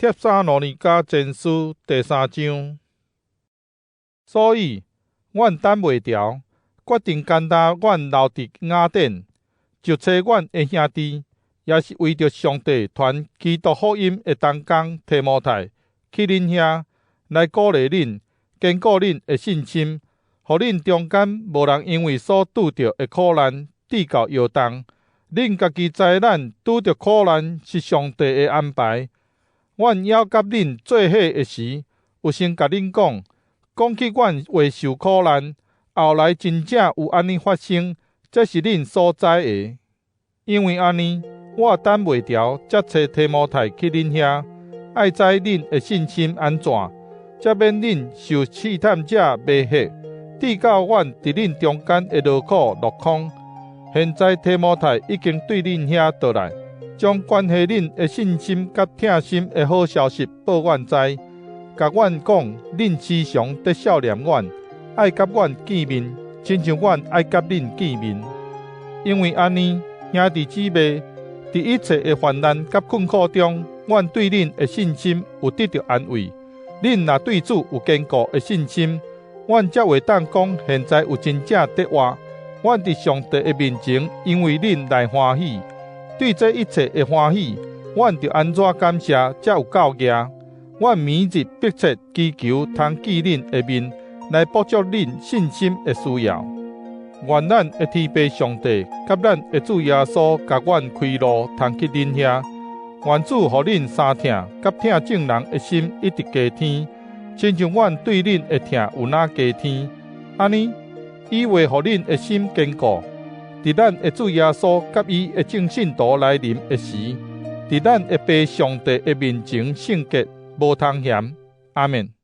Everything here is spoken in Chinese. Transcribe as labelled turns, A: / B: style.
A: 帖撒罗尼迦前书第3章。所以，阮等袂牢，决定干焦阮留伫雅典，就找阮的兄弟，也是为着上帝传基督福音的同工提摩太去恁遐，来鼓励恁，坚固恁的信心，互恁中间无人因为所拄着的苦难跌到摇动。恁家己知咱拄着苦难是上帝的安排。阮要甲恁做伙的时，有先甲恁讲起阮为受苦难，后来真正有安尼发生，这是恁所知的。因为安尼，我等袂牢，才找提摩太去恁遐，爱知恁的信心安怎，才免恁受试探者迷惑，跌到阮伫恁中间的劳苦落空。现在提摩太已经对恁遐倒来，将关系恁的信心甲疼心的好消息报阮知，甲阮讲恁时常在少念阮，爱甲阮见面，亲像阮爱甲恁见面。因为安尼，兄弟姊妹，伫一切的患难甲困苦中，阮对恁的信心有得到安慰。恁若对主有坚固的信心，阮才会当讲现在有真正得活。阮伫上帝的面前，因为恁来欢喜。对这一切的欢喜，阮着安怎感谢才有够额？阮每日迫切祈求通见恁的面，来补足恁信心的需要。愿咱的天父上帝甲咱的主耶稣，甲阮开路，通去恁遐。愿主互恁相疼，甲疼正人的心一直加添，亲像阮对恁的疼有哪加添。安尼，伊会互恁的心坚固。伫咱的主耶稣甲伊的正信徒来临的时，伫咱的父上帝的面前圣洁，无通嫌。阿们。